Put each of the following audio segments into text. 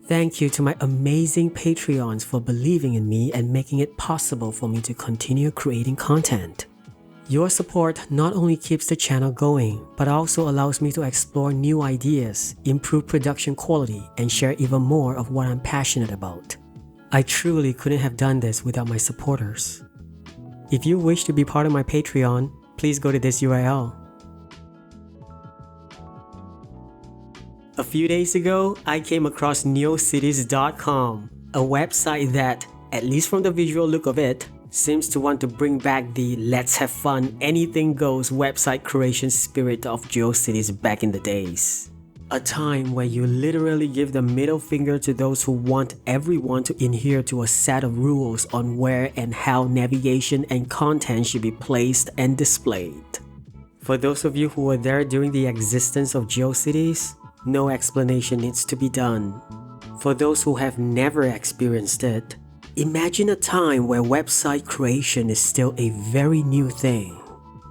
Thank you to my amazing Patreons for believing in me and making it possible for me to continue creating content. Your support not only keeps the channel going, but also allows me to explore new ideas, improve production quality, and share even more of what I'm passionate about. I truly couldn't have done this without my supporters. If you wish to be part of my Patreon, please go to this URL. A few days ago, I came across neocities.com, a website that, at least from the visual look of it, seems to want to bring back the let's have fun, anything goes website creation spirit of GeoCities back in the days. A time where you literally give the middle finger to those who want everyone to adhere to a set of rules on where and how navigation and content should be placed and displayed. For those of you who were there during the existence of GeoCities, no explanation needs to be done. For those who have never experienced it, imagine a time where website creation is still a very new thing,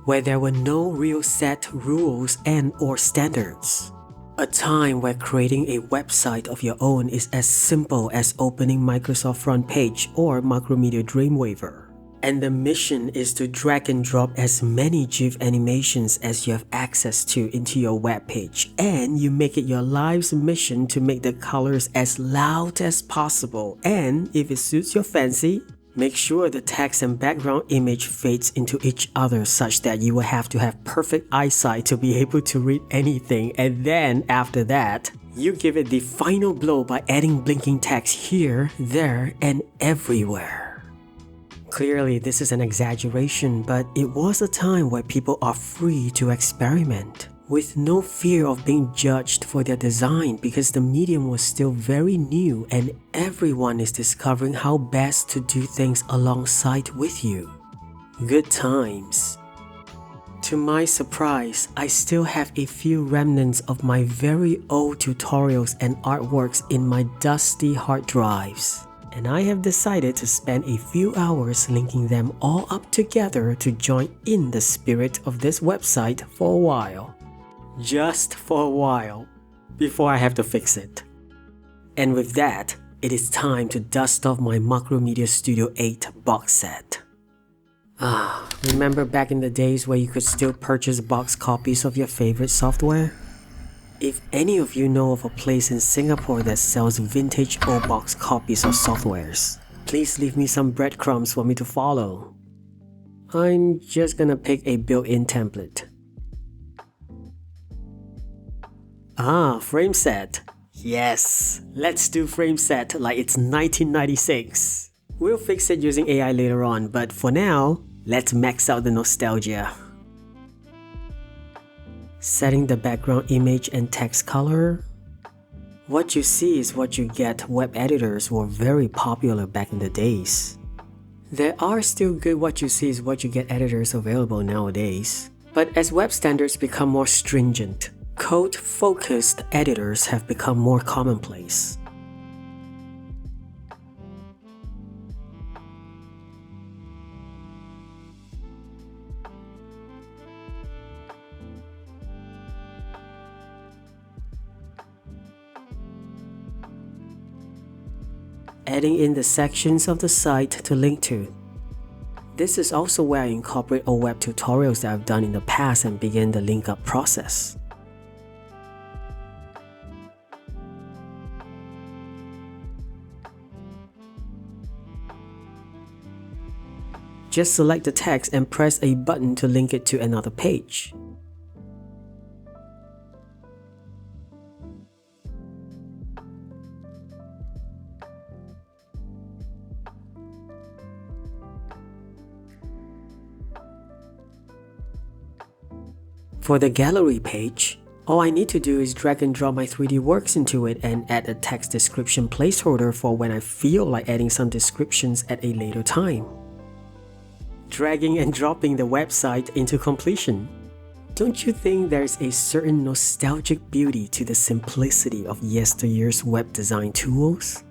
where there were no real set rules and/or standards. A time where creating a website of your own is as simple as opening Microsoft Front Page or Macromedia Dreamweaver. And the mission is to drag and drop as many GIF animations as you have access to into your web page, and you make it your life's mission to make the colors as loud as possible, and if it suits your fancy, make sure the text and background image fades into each other such that you will have to have perfect eyesight to be able to read anything, and then after that, you give it the final blow by adding blinking text here, there, and everywhere. Clearly, this is an exaggeration, but it was a time where people are free to experiment, with no fear of being judged for their design because the medium was still very new and everyone is discovering how best to do things alongside with you. Good times. To my surprise, I still have a few remnants of my very old tutorials and artworks in my dusty hard drives. And I have decided to spend a few hours linking them all up together to join in the spirit of this website for a while. Just for a while, before I have to fix it. And with that, it is time to dust off my Macromedia Studio 8 box set. Remember back in the days where you could still purchase box copies of your favorite software? If any of you know of a place in Singapore that sells vintage old box copies of softwares, please leave me some breadcrumbs for me to follow. I'm just gonna pick a built-in template. Frame set. Yes, let's do frame set like it's 1996. We'll fix it using AI later on, but for now, let's max out the nostalgia. Setting the background image and text color. What you see is what you get. Web editors were very popular back in the days. There are still good what you see is what you get editors available nowadays. But as web standards become more stringent, code-focused editors have become more commonplace. Adding in the sections of the site to link to. This is also where I incorporate old web tutorials that I've done in the past and begin the link up process. Just select the text and press a button to link it to another page. For the gallery page, all I need to do is drag and drop my 3D works into it and add a text description placeholder for when I feel like adding some descriptions at a later time. Dragging and dropping the website into completion. Don't you think there's a certain nostalgic beauty to the simplicity of yesteryear's web design tools?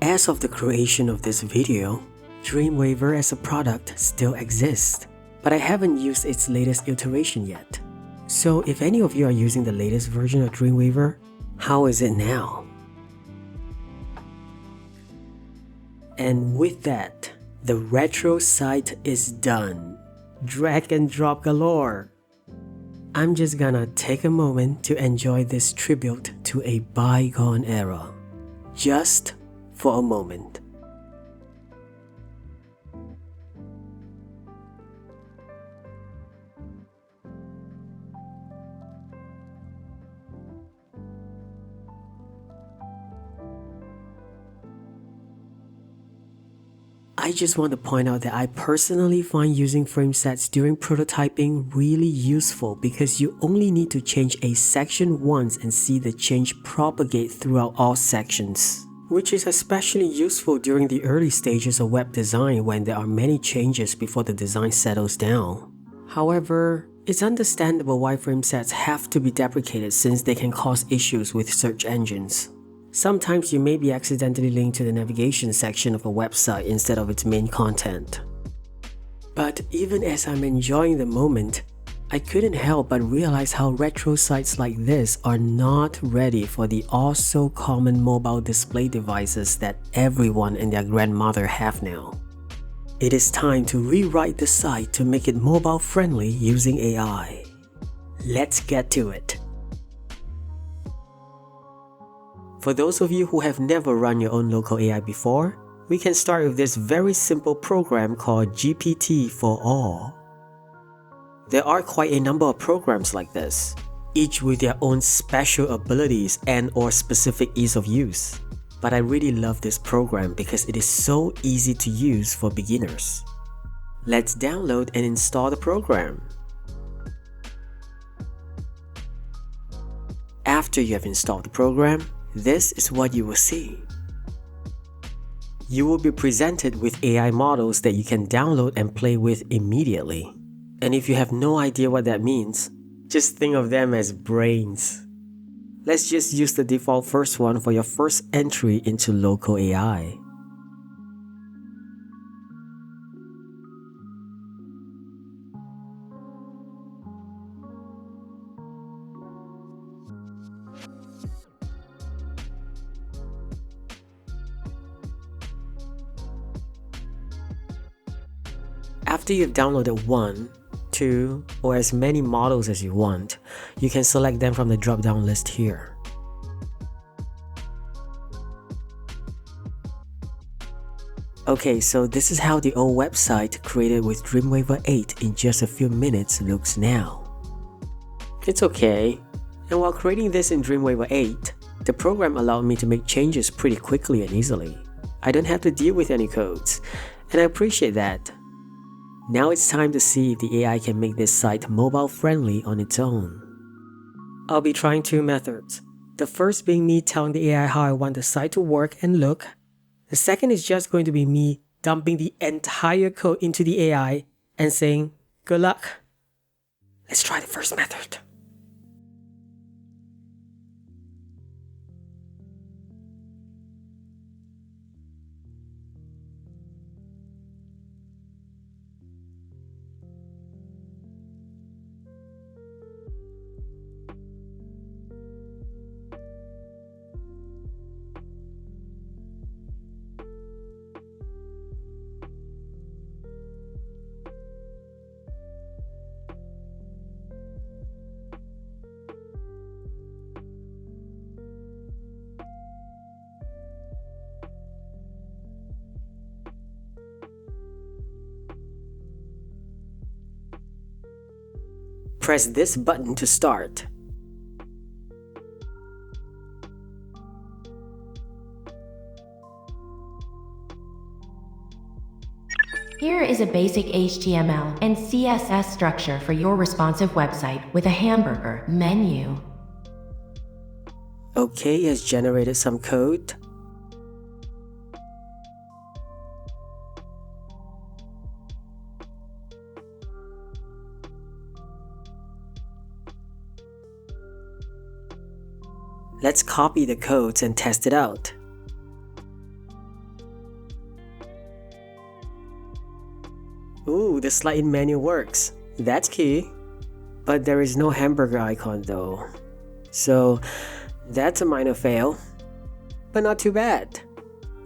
As of the creation of this video, Dreamweaver as a product still exists, but I haven't used its latest iteration yet. So if any of you are using the latest version of Dreamweaver, how is it now? And with that, the retro site is done. Drag and drop galore. I'm just gonna take a moment to enjoy this tribute to a bygone era. Just for a moment. I just want to point out that I personally find using frame sets during prototyping really useful because you only need to change a section once and see the change propagate throughout all sections, which is especially useful during the early stages of web design when there are many changes before the design settles down. However, it's understandable why frame sets have to be deprecated since they can cause issues with search engines. Sometimes you may be accidentally linked to the navigation section of a website instead of its main content. But even as I'm enjoying the moment, I couldn't help but realize how retro sites like this are not ready for the also-common mobile display devices that everyone and their grandmother have now. It is time to rewrite the site to make it mobile-friendly using AI. Let's get to it. For those of you who have never run your own local AI before, we can start with this very simple program called GPT-4All. There are quite a number of programs like this, each with their own special abilities and/or specific ease of use. But I really love this program because it is so easy to use for beginners. Let's download and install the program. After you have installed the program, this is what you will see. You will be presented with AI models that you can download and play with immediately. And if you have no idea what that means, just think of them as brains. Let's just use the default first one for your first entry into local AI. After you've downloaded 1, 2, or as many models as you want, you can select them from the drop-down list here. Okay, so this is how the old website created with Dreamweaver 8 in just a few minutes looks now. It's okay, and while creating this in Dreamweaver 8, the program allowed me to make changes pretty quickly and easily. I don't have to deal with any codes, and I appreciate that. Now it's time to see if the AI can make this site mobile-friendly on its own. I'll be trying 2 methods. The first being me telling the AI how I want the site to work and look. The second is just going to be me dumping the entire code into the AI and saying, "Good luck." Let's try the first method. Press this button to start. Here is a basic HTML and CSS structure for your responsive website with a hamburger menu. Okay, it has generated some code. Let's copy the codes and test it out. Ooh, the slide-in menu works. That's key. but there is no hamburger icon though. So that's a minor fail, but not too bad.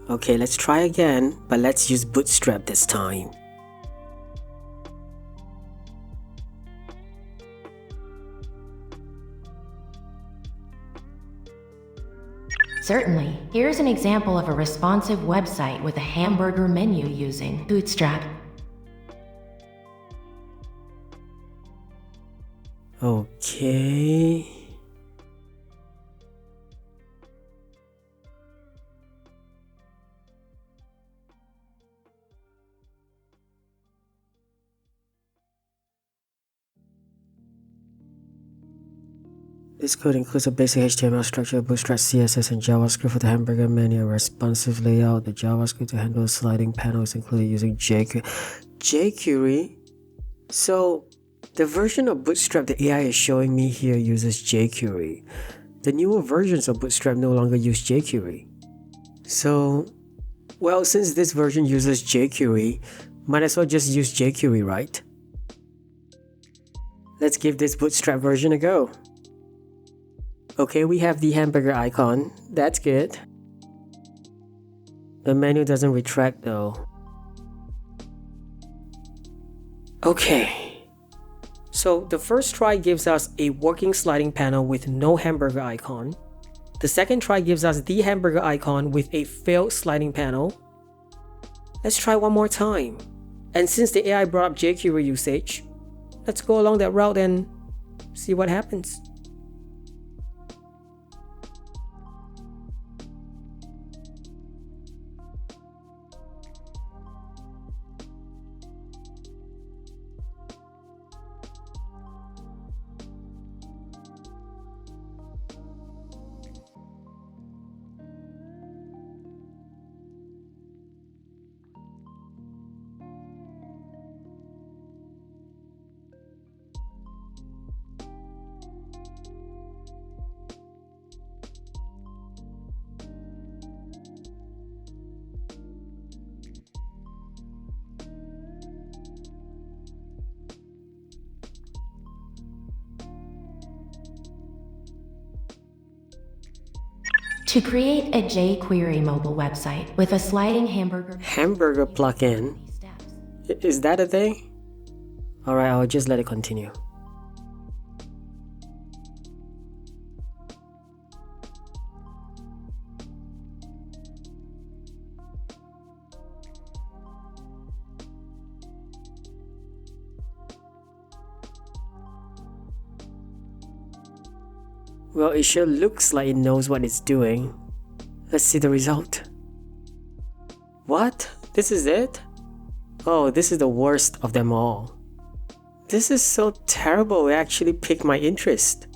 Okay, let's try again, but let's use Bootstrap this time. Certainly. Here's an example of a responsive website with a hamburger menu using Bootstrap. Okay. This code includes a basic HTML structure, Bootstrap CSS, and JavaScript for the hamburger menu, a responsive layout. The JavaScript to handle sliding panels included using jQuery. So, the version of Bootstrap the AI is showing me here uses jQuery. The newer versions of Bootstrap no longer use jQuery. So, well, since this version uses jQuery, might as well just use jQuery, right? Let's give this Bootstrap version a go. Okay, we have the hamburger icon. That's good. The menu doesn't retract though. Okay. So the first try gives us a working sliding panel with no hamburger icon. The second try gives us the hamburger icon with a failed sliding panel. Let's try one more time. And since the AI brought up jQuery usage, let's go along that route and see what happens. To create a jQuery mobile website with a sliding hamburger plugin. Is that a thing? Alright, I'll just let it continue. Well, it sure looks like it knows what it's doing. Let's see the result. What? This is it? Oh, this is the worst of them all. This is so terrible, it actually piqued my interest.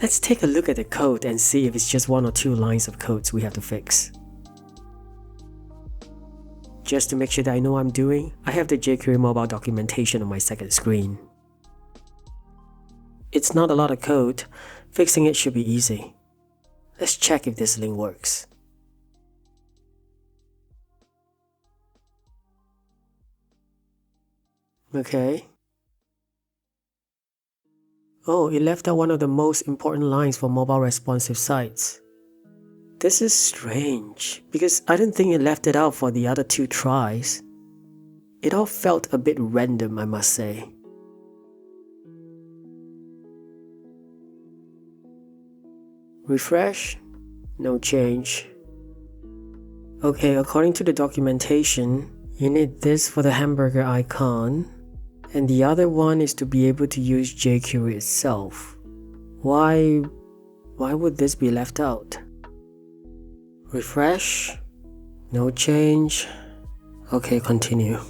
Let's take a look at the code and see if it's just one or two lines of codes we have to fix. Just to make sure that I know what I'm doing, I have the jQuery mobile documentation on my second screen. It's not a lot of code. Fixing it should be easy. Let's check if this link works. Okay. Oh, it left out one of the most important lines for mobile responsive sites. This is strange, because I didn't think it left it out for the other two tries. It all felt a bit random, I must say. Refresh? No change. Okay, according to the documentation, you need this for the hamburger icon, and the other one is to be able to use jQuery itself. Why would this be left out? Refresh? No change. Okay, continue.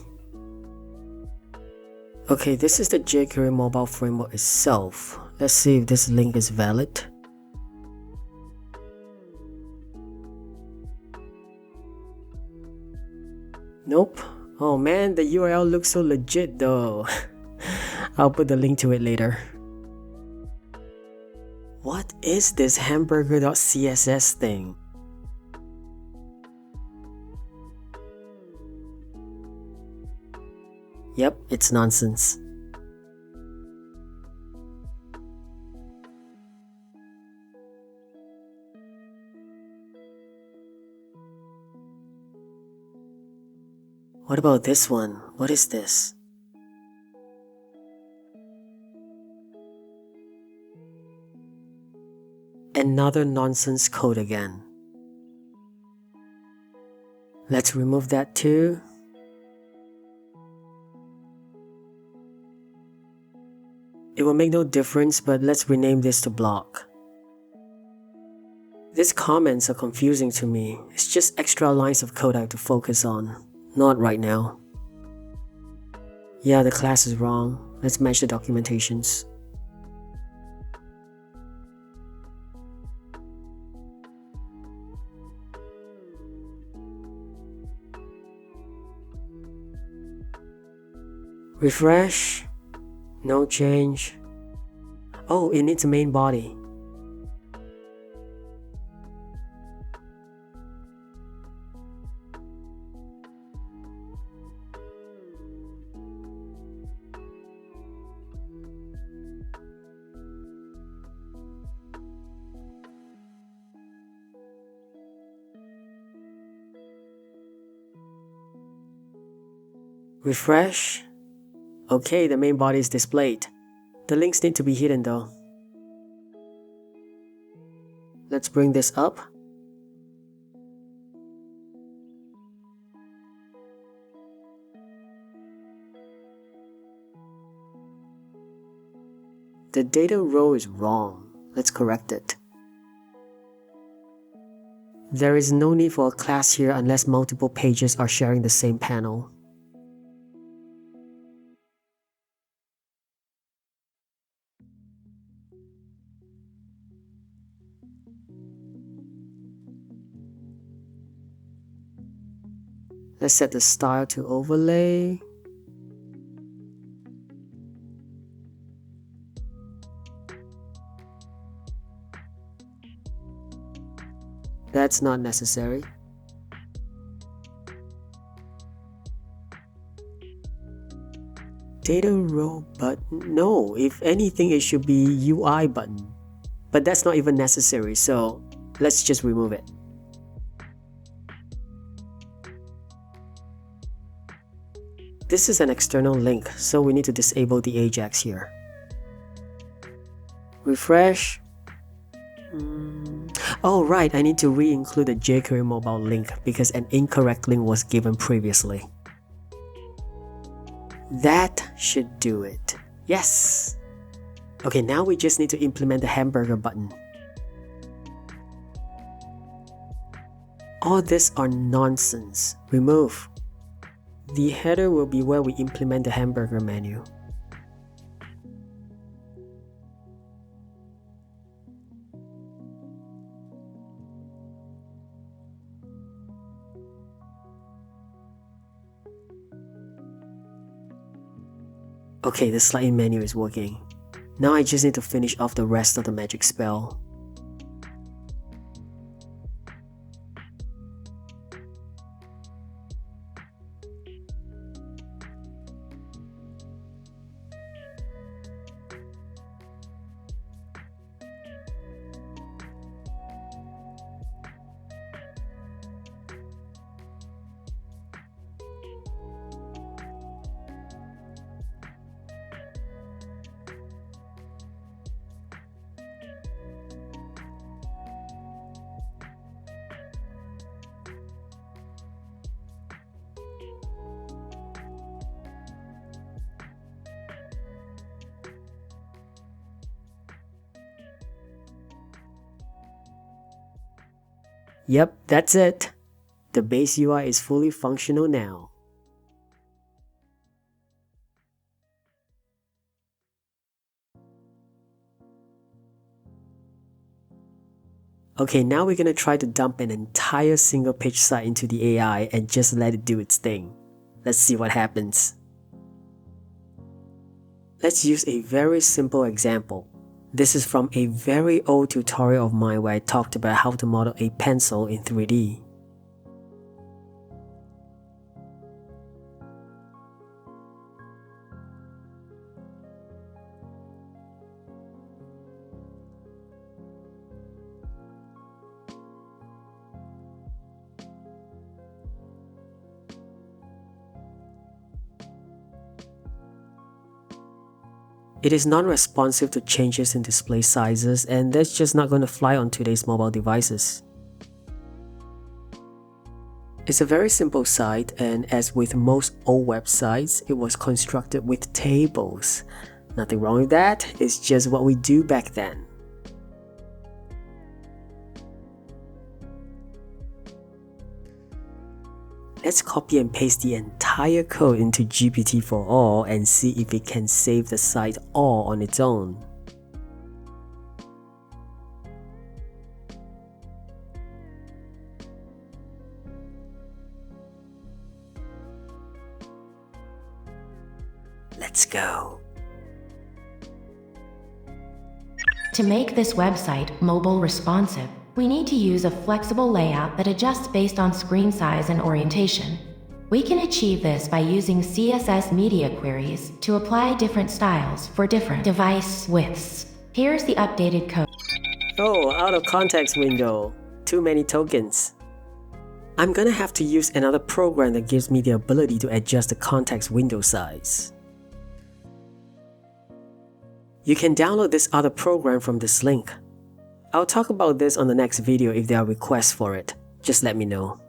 Okay, this is the jQuery mobile framework itself. Let's see if this link is valid. Nope. Oh man, the URL looks so legit though. I'll put the link to it later. What is this hamburger.css thing? Yep, it's nonsense. What about this one? What is this? Another nonsense code again. Let's remove that too. It will make no difference, but let's rename this to block. These comments are confusing to me. It's just extra lines of code I have to focus on. Not right now. Yeah, the class is wrong. Let's match the documentations. Refresh. No change. Oh, it needs a main body. Refresh. Okay, the main body is displayed. The links need to be hidden though. Let's bring this up. The data row is wrong. Let's correct it. There is no need for a class here unless multiple pages are sharing the same panel. Let's set the style to overlay. That's not necessary. Data row button? No, if anything it should be UI button. But that's not even necessary, so let's just remove it. This is an external link, so we need to disable the Ajax here. Refresh. Oh right, I need to re-include the jQuery mobile link because an incorrect link was given previously. That should do it. Yes! Okay, now we just need to implement the hamburger button. All this are nonsense. Remove. The header will be where we implement the hamburger menu. Okay, the slide in menu is working. Now I just need to finish off the rest of the magic spell. Yep, that's it. The base UI is fully functional now. Okay, now we're gonna try to dump an entire single page site into the AI and just let it do its thing. Let's see what happens. Let's use a very simple example. This is from a very old tutorial of mine where I talked about how to model a pencil in 3D. It is non-responsive to changes in display sizes, and that's just not going to fly on today's mobile devices. It's a very simple site, and as with most old websites, it was constructed with tables. Nothing wrong with that, it's just what we do back then. Let's copy and paste the entire code into GPT-4All and see if it can save the site all on its own. Let's go. To make this website mobile responsive, we need to use a flexible layout that adjusts based on screen size and orientation. We can achieve this by using CSS media queries to apply different styles for different device widths. Here's the updated code. Oh, out of context window. Too many tokens. I'm gonna have to use another program that gives me the ability to adjust the context window size. You can download this other program from this link. I'll talk about this on the next video if there are requests for it. Just let me know.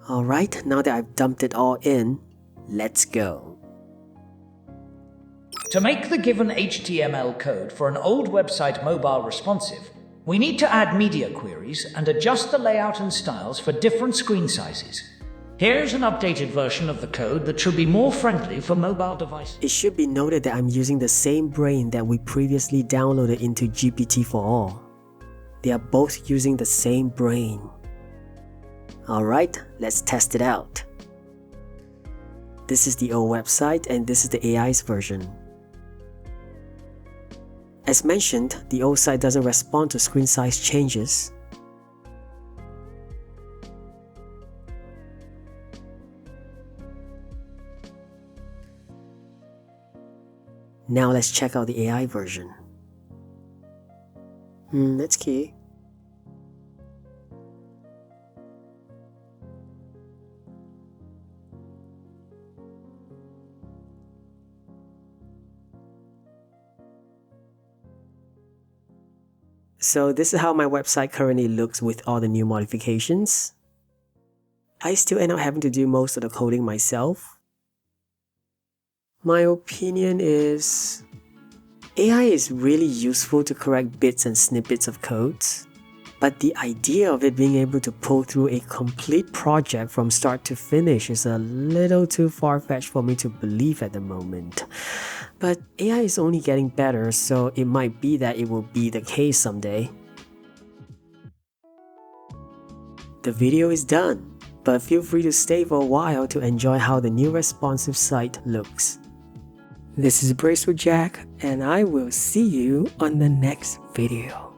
Alright, now that I've dumped it all in, let's go. To make the given HTML code for an old website mobile responsive, we need to add media queries and adjust the layout and styles for different screen sizes. Here's an updated version of the code that should be more friendly for mobile devices. It should be noted that I'm using the same brain that we previously downloaded into GPT-4All. They are both using the same brain. Alright, let's test it out. This is the old website and this is the AI's version. As mentioned, the old site doesn't respond to screen size changes. Now let's check out the AI version. That's key. So this is how my website currently looks with all the new modifications. I still end up having to do most of the coding myself. My opinion is AI is really useful to correct bits and snippets of codes, but the idea of it being able to pull through a complete project from start to finish is a little too far-fetched for me to believe at the moment. But AI is only getting better, so it might be that it will be the case someday. The video is done, but feel free to stay for a while to enjoy how the new responsive site looks. This is Bracercom, and I will see you on the next video.